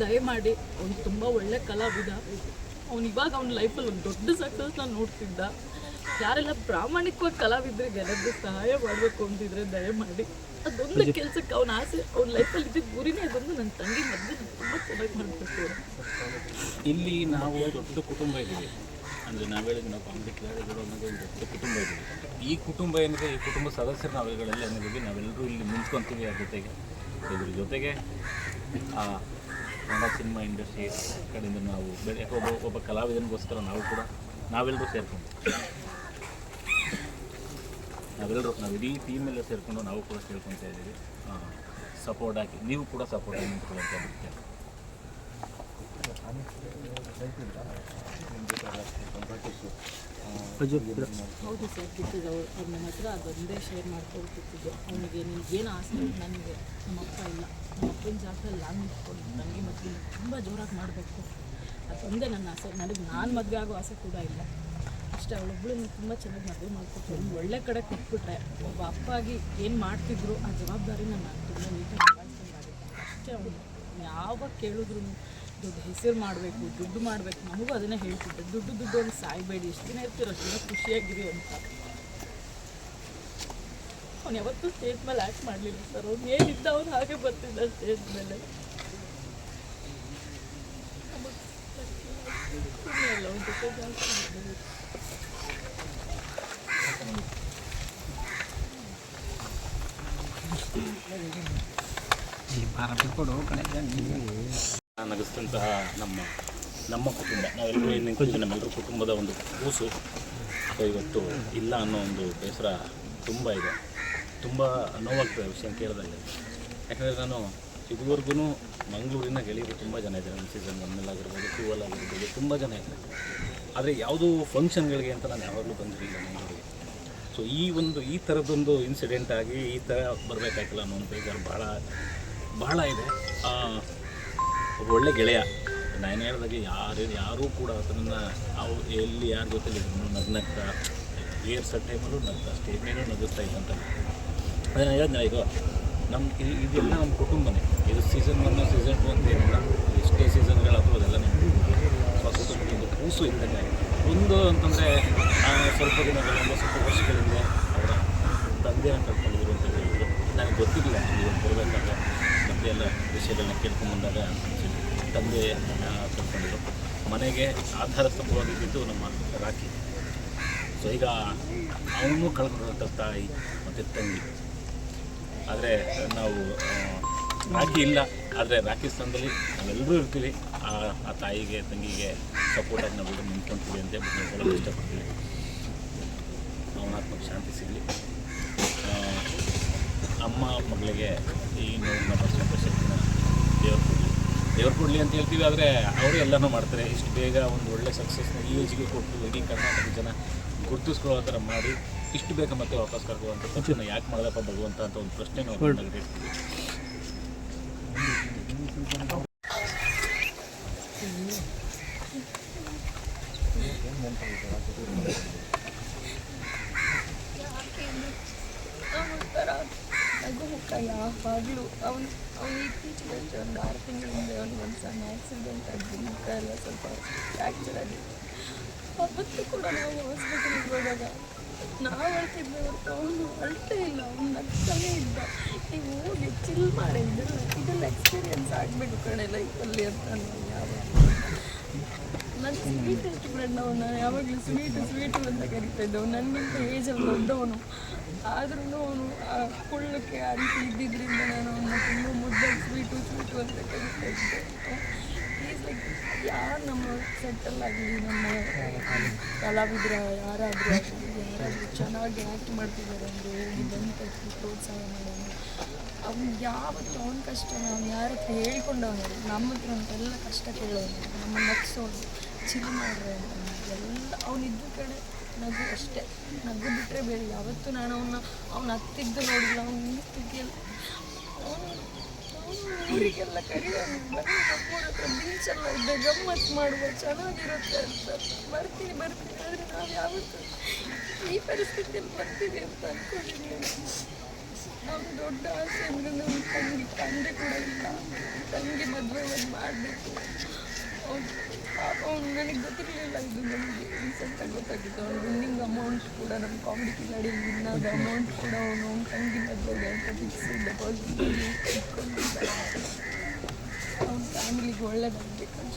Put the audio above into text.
ದಯಮಾಡಿ ಅವ್ನು ತುಂಬ ಒಳ್ಳೆ ಕಲಾವಿದ. ಅವ್ನು ಇವಾಗ ಅವ್ನ ಲೈಫಲ್ಲಿ ಒಂದು ದೊಡ್ಡ ಸಕ್ಸಸ್ನ ನೋಡ್ತಿದ್ದ. ಯಾರೆಲ್ಲ ಪ್ರಾಮಾಣಿಕವಾಗಿ ಕಲಾವಿದರಿಗೆ ಎಲ್ಲರಿಗೂ ಸಹಾಯ ಮಾಡಬೇಕು ಅಂತಿದ್ರೆ ದಯಮಾಡಿ ಅದೊಂದು ಕೆಲಸಕ್ಕೆ ಅವನ ಆಸೆ, ಅವ್ನ ಲೈಫಲ್ಲಿ ಇದ್ದಿದ್ದ ಗುರಿನೇ ಅದೊಂದು. ನನ್ನ ತಂಗಿ ಮದುವೆ ತುಂಬ ಚೆನ್ನಾಗಿ ಮಾಡಬೇಕು. ಇಲ್ಲಿ ನಾವು ದೊಡ್ಡ ಕುಟುಂಬ ಇದ್ದೀವಿ, ಅಂದರೆ ನಾವು ಹೇಳಿದ್ವಿ ನಾವು ಕಾಂಗ್ರೆಸ್ ಹೇಳಿದ್ರು ಅನ್ನೋದು ಒಂದು ದೊಡ್ಡ ಕುಟುಂಬ ಇದ್ದೀವಿ. ಈ ಕುಟುಂಬ ಏನಿದೆ, ಈ ಕುಟುಂಬ ಸದಸ್ಯರು ನಾವುಗಳೆಲ್ಲ ಏನಿದ್ದೀವಿ, ನಾವೆಲ್ಲರೂ ಇಲ್ಲಿ ನಿಂತ್ಕೊತೀವಿ. ಅದ್ರ ಜೊತೆಗೆ ಕನ್ನಡ ಸಿನಿಮಾ ಇಂಡಸ್ಟ್ರಿ ಕಡೆಯಿಂದ ನಾವು ಒಬ್ಬ ಕಲಾವಿದನಿಗೋಸ್ಕರ ನಾವೆಲ್ಲರೂ ಸೇರಿಕೊಂಡು ನಾವು ಇಡೀ ಟೀಮೆಲ್ಲ ಸೇರಿಕೊಂಡು ನಾವು ಕೂಡ ಸೇರ್ಕೊತಾ ಇದ್ದೀವಿ. ಸಪೋರ್ಟ್ ಹಾಕಿ ನೀವು ಕೂಡ ಸಪೋರ್ಟ್ ಆಗಿ ನಿಂತ್ಕೊಳ್ಳುವಂಥ ಮುಖ್ಯ. ಹೌದು ಸರ್, ಬಿಟ್ಟಿದ್ದು ಅವ್ರ ನನ್ನ ಹತ್ರ ಅದೊಂದೇ ಶೇರ್ ಮಾಡ್ಕೊಳ್ತಿದ್ದು. ಅವನಿಗೆ ನಿನಗೇನು ಆಸೆ ನನಗೆ ನಮ್ಮಪ್ಪ ಇಲ್ಲ, ನಮ್ಮಪ್ಪನ ಜಾಗದಲ್ಲಿ ನಾನು ನಿಂತ್ಕೊಂಡು ನನಗೆ ಮದುವೆ ತುಂಬ ಜೋರಾಗಿ ಮಾಡಬೇಕು, ಅದೊಂದೇ ನನ್ನ ಆಸೆ. ನಾನು ಮದುವೆ ಆಗೋ ಆಸೆ ಕೂಡ ಇಲ್ಲ. ಅಷ್ಟೇ, ಅವಳೊಬ್ಬಳನ್ನು ತುಂಬ ಚೆನ್ನಾಗಿ ಮದುವೆ ಮಾಡಿಕೊಟ್ಟು ಒಂದು ಒಳ್ಳೆ ಕಡೆ ಕೊಟ್ಬಿಟ್ರೆ ಒಬ್ಬ ಅಪ್ಪ ಆಗಿ ಏನು ಮಾಡ್ತಿದ್ರು ಆ ಜವಾಬ್ದಾರಿನ ನಾನು ತುಂಬ ನೀಟಾಗಿ ನಿಭಾಯಿಸ್ಕೊಂಡಾಗುತ್ತೆ. ಅಷ್ಟೇ. ಅವನು ಯಾವಾಗ ಕೇಳಿದ್ರು ದುಡ್ಡು ಹೆಸರು ಮಾಡಬೇಕು, ದುಡ್ಡು ಮಾಡಬೇಕು, ನಮಗೂ ಅದನ್ನೇ ಹೇಳ್ತಿದ್ದೆ, ದುಡ್ಡು ಒಂದು ಸಾಯ್ಬೇಡಿ, ಎಷ್ಟು ದಿನ ಇರ್ತೀರೋ ಅಷ್ಟು ದಿನ ಖುಷಿಯಾಗಿರಿ ಅಂತ. ಅವ್ನು ಯಾವತ್ತೂ ಸ್ಟೇಜ್ ಮೇಲೆ ಆ್ಯಕ್ಟ್ ಮಾಡಲಿಲ್ಲ ಸರ್. ಅವ್ನು ಏನಿದ್ದ ಅವನು ಹಾಗೆ ಬರ್ತಿದ್ದ ಸ್ಟೇಜ್ ಮೇಲೆ. ಅವ್ನ ಜೊತೆ ಜಾಸ್ತಿ ನಗಿಸಿದಂತಹ ನಮ್ಮ ಕುಟುಂಬ, ನಾವೆಲ್ಲರೂ ನಿಂತಿದ್ದೀವಿ, ನಮ್ಮೆಲ್ಲರೂ ಕುಟುಂಬದ ಒಂದು ಕೂಸು ಇವತ್ತು ಇಲ್ಲ ಅನ್ನೋ ಒಂದು ಬೇಸರ ತುಂಬ ಇದೆ. ತುಂಬ ನೋವಾಗ್ತದೆ ವಿಷಯ ಕೇಳಿದಾಗ. ಯಾಕಂದರೆ ನಾನು ಇದುವರೆಗೂ ಮಂಗಳೂರಿನ ಗೆಳೆಯರು ತುಂಬ ಜನ ಇದ್ದಾರೆ. ನಮ್ಮ ಸೀಸನ್ 1 ಆಗಿರ್ಬೋದು, 2 ಆಗಿರ್ಬೋದು, ತುಂಬ ಜನ ಇದ್ದಾರೆ. ಆದರೆ ಯಾವುದೂ ಫಂಕ್ಷನ್ಗಳಿಗೆ ಅಂತ ನಾನು ಯಾವಾಗಲೂ ಬಂದಿರಲಿಲ್ಲ ಮಂಗಳೂರಿಗೆ. ಸೊ ಈ ಥರದ್ದೊಂದು ಇನ್ಸಿಡೆಂಟ್ ಆಗಿ ಈ ಥರ ಬರಬೇಕಾಯ್ತಲ್ಲ ಅನ್ನೋ ಒಂದು ಬೇಜಾರು ಭಾಳ ಇದೆ. ಒಬ್ಬ ಒಳ್ಳೆ ಗೆಳೆಯ, ನಾನು ಹೇಳಿದಾಗೆ ಯಾರೂ ಕೂಡ ಅದನ್ನು ನಾವು ಎಲ್ಲಿ ಯಾರ ಜೊತೆಲಿ ನಗ್ನಗ್ತಾ ರಿಹರ್ಸಲ್ ಟೈಮಲ್ಲೂ ನಗ್ತಾ ಸ್ಟೇಜ್ ಮೇಲೂ ನಗಿಸ್ತಾ ಇದ್ದಂತ. ಅದೇ ನಾನು ಹೇಳಿದ್ನಲ್ಲ, ಇದು ಇದೆಲ್ಲ ನಮ್ಮ ಕುಟುಂಬನೇ. ಇದು ಸೀಸನ್ 1 ಸೀಸನ್ 2 ಅಂತ ಏನಿಲ್ಲ, ಎಷ್ಟೇ ಸೀಸನ್ಗಳಾದರೂ ಅದೆಲ್ಲ ನಮ್ಮ ಕುಟುಂಬದ ಕೂಸು ಇದ್ದಂಗೆ. ಒಂದು ಅಂತಂದರೆ ಸ್ವಲ್ಪ ವರ್ಷಗಳಿಂದ ಅವರ ತಂದೆಯನ್ನು ಕಳ್ಕೊಂಡಿದ್ರು ಅಂತ ಹೇಳಿದ್ರು. ನನಗೆ ಗೊತ್ತಿರಲಿಲ್ಲ ಇವತ್ತು ಬರಬೇಕಾದ್ರೆ ಮತ್ತೆ ಎಲ್ಲ ವಿಷಯಗಳನ್ನ ಕೇಳ್ಕೊಂಬಂದಾಗ ತಂದೆ ಕಳ್ಕೊಂಡಿದ್ರು. ಮನೆಗೆ ಆಧಾರ ಸ್ತಂಭವಾಗಿದ್ದು ನಮ್ಮ ರಾಖಿ. ಸೊ ಈಗ ಅವನು ಕಳ್ಕೊಂಡಿರೋಂಥ ತಾಯಿ ಮತ್ತು ತಂಗಿ. ಆದರೆ ನಾವು ರಾಖಿ ಇಲ್ಲ, ಆದರೆ ರಾಖಿ ಸ್ಥಾನದಲ್ಲಿ ನಾವೆಲ್ಲರೂ ಇರ್ತೀವಿ. ಆ ತಾಯಿಗೆ ತಂಗಿಗೆ ಸಪೋರ್ಟಾಗಿ ನಾವೆಲ್ಲರೂ ನಿಂತ್ಕೊಳ್ತೀವಿ ಅಂತ ಹೇಳ್ಬಿಟ್ಟು ನಾವು ಹೇಳೋದು ಇಷ್ಟಪಡ್ತೀವಿ. ಅವನ ಆತ್ಮಕ್ಕೆ ಶಾಂತಿ ಸಿಗಲಿ. ಅಮ್ಮ ಮಗಳಿಗೆ ಈ ನೋವನ್ನ ಬರೆಸುವಂಥ ಶಕ್ತಿನ ದೇವ್ರು ಕೊಡಲಿ ಅಂತ ಹೇಳ್ತೀವಿ. ಆದರೆ ಅವರು ಎಲ್ಲನೂ ಮಾಡ್ತಾರೆ. ಇಷ್ಟು ಬೇಗ ಒಂದು ಒಳ್ಳೆ ಸಕ್ಸಸ್ನ ಈ ಏಜಿಗೆ ಕೊಟ್ಟು ಇಡೀ ಕರ್ನಾಟಕ ಜನ ಗುರುತಿಸ್ಕೊಳ್ಳೋ ಥರ ಮಾಡಿ ಇಷ್ಟು ಬೇಗ ಮತ್ತೆ ವಾಪಸ್ ಕರ್ಕೊಳ್ಳುವಂಥ ತಪ್ಪನ್ನು ಯಾಕೆ ಮಾಡೋದಪ್ಪ ಭಗವಂತ ಅಂತ ಒಂದು ಪ್ರಶ್ನೆ ನಾವು ಹೇಳ್ತೀವಿ. ಯಾವಾಗಲೂ ಅವನು ಇತ್ತೀಚೆಗೆ ಒಂದು 6 ತಿಂಗಳಿಂದ ಒಂದು ಸಣ್ಣ ಆಕ್ಸಿಡೆಂಟ್ ಆಗಿ ಮುಖ ಎಲ್ಲ ಸ್ವಲ್ಪ ಫ್ರ್ಯಾಕ್ಚರ್ ಆಗಿದೆ. ಅವತ್ತು ಕೂಡ ನಾವು ಹಾಸ್ಪಿಟಲ್ಗೆ ಹೋದಾಗ ನಾವು ಅಳ್ತಿದ್ವಿ ಹೊರತು ಅವನು ಅಳ್ತೇ ಇಲ್ಲ, ಅವನು ನಗ್ತಾನೇ ಇದ್ದ. ನೀವು ಹೋಗಿ ಚಿಲ್ ಮಾಡಿದ್ರು ಇದೆಲ್ಲ ಎಕ್ಸ್ಪೀರಿಯನ್ಸ್ ಆಗಬೇಕು ಕಡೆ ಲೈಫಲ್ಲಿ ಅಂತ ನಾನು ಯಾವಾಗ ನಾನು ಸ್ವೀಟ್ ಇಷ್ಟಪಡೋಣ. ನಾನು ಯಾವಾಗಲೂ ಸ್ವೀಟು ಅಂತ ಕರಿತಾ ಇದ್ದವು. ನನಗಿಂತ ಏಜಲ್ಲಿ ದೊಡ್ಡವನು, ಆದ್ರೂ ಅವನು ಆ ಕುಳ್ಳಕ್ಕೆ ಆ ರೀತಿ ಇದ್ದಿದ್ದರಿಂದ ನಾನು ಅವನ್ನ ತುಂಬ ಮುದ್ದಾಗಿ ಸ್ವೀಟು ಅಂತ ಕರಿತಾ ಇದ್ದೆ. ಈಸ್ ಲೈಕ್ ಯಾರು ನಮ್ಮ ಸೆಟ್ಟಲ್ಲಾಗಲಿ, ನಮ್ಮ ಕಲಾವಿದ್ರ ಯಾರಾದರೂ ಚೆನ್ನಾಗಿ ಆ್ಯಕ್ಟ್ ಮಾಡ್ತಿದ್ದಾರೆ ಅಂದರೆ ಹೋಗಿ ಬಂದು ಪ್ರೋತ್ಸಾಹ ಮಾಡೋಣ. ಅವ್ನು ಯಾವತ್ತು ಅವನ ಕಷ್ಟ ನಾವು ಯಾರ ಹತ್ರ ಹೇಳ್ಕೊಂಡವನು, ನಮ್ಮ ಹತ್ರ ಅಂತೆಲ್ಲ ಕಷ್ಟ ಕೇಳೋನು, ನಮ್ಮ ನಗ್ಸೋನು, ಚಿಲ್ ಮಾಡ್ರೆ ಅಂತ ಎಲ್ಲ ಅವನಿದ್ದ ಕಡೆ ನಗು ಅಷ್ಟೇ. ನಗು ಬಿಟ್ಟರೆ ಬೇರೆ ಯಾವತ್ತೂ ನಾನು ಅವನ ಹತ್ತಿದ್ದು ನೋಡಿಲ್ಲ. ಅವನ ಸ್ಥಿತಿಯಲ್ಲಿ ಅವನು ಊರಿಗೆಲ್ಲ ಕರೆಯೋನು, ಬನ್ನಿ ನಮ್ಮೂರ ಹತ್ರ ಬೀಚೆಲ್ಲ ಇದ್ದ ಗಮ್ಮತ್ತು ಮಾಡುವ ಚೆನ್ನಾಗಿರುತ್ತೆ ಅಂತ. ಬರ್ತೀನಿ ಆದರೆ ನಾವು ಯಾವತ್ತೂ ಈ ಪರಿಸ್ಥಿತಿಯಲ್ಲಿ ಬರ್ತೀವಿ ಅಂತ ಅಂದ್ಕೊಂಡಿದ್ದೀನಿ. ಅವ್ನು ದೊಡ್ಡ ಆಸೆ ಅಂದರೆ ನಮ್ಮ ತಂದೆ ಕೂಡ ಇಲ್ಲ. ತಂಗಿ ಮದುವೆ ಒಂದು ಮಾಡಬೇಕು. ಅವ್ನು ನನಗೆ ಗೊತ್ತಿರಲಿಲ್ಲ, ಇದು ನನಗೆ ರೀಸೆಂಟಾಗಿ ಗೊತ್ತಾಗಿತ್ತು. ಅವ್ನು ವಿನ್ನಿಂಗ್ ಅಮೌಂಟ್ ಕೂಡ ನಮ್ಮ ಕಾಮಿಡಿ ಕಿಲಾಡಿಯಲ್ಲಿ ವಿನ್ನಾದ ಅಮೌಂಟ್ ಕೂಡ ಅವನು ತಂಗಿ ಮದುವೆಗೆ ಅಂತ ಫಿಕ್ಸ್ ಡೆಪಾಸಿಟ್ ಇಟ್ಕೊಂಡಿದ್ದ. ಅವ್ನ ಫ್ಯಾಮಿಲಿಗೆ ಒಳ್ಳೆದಾಗಬೇಕಂತ.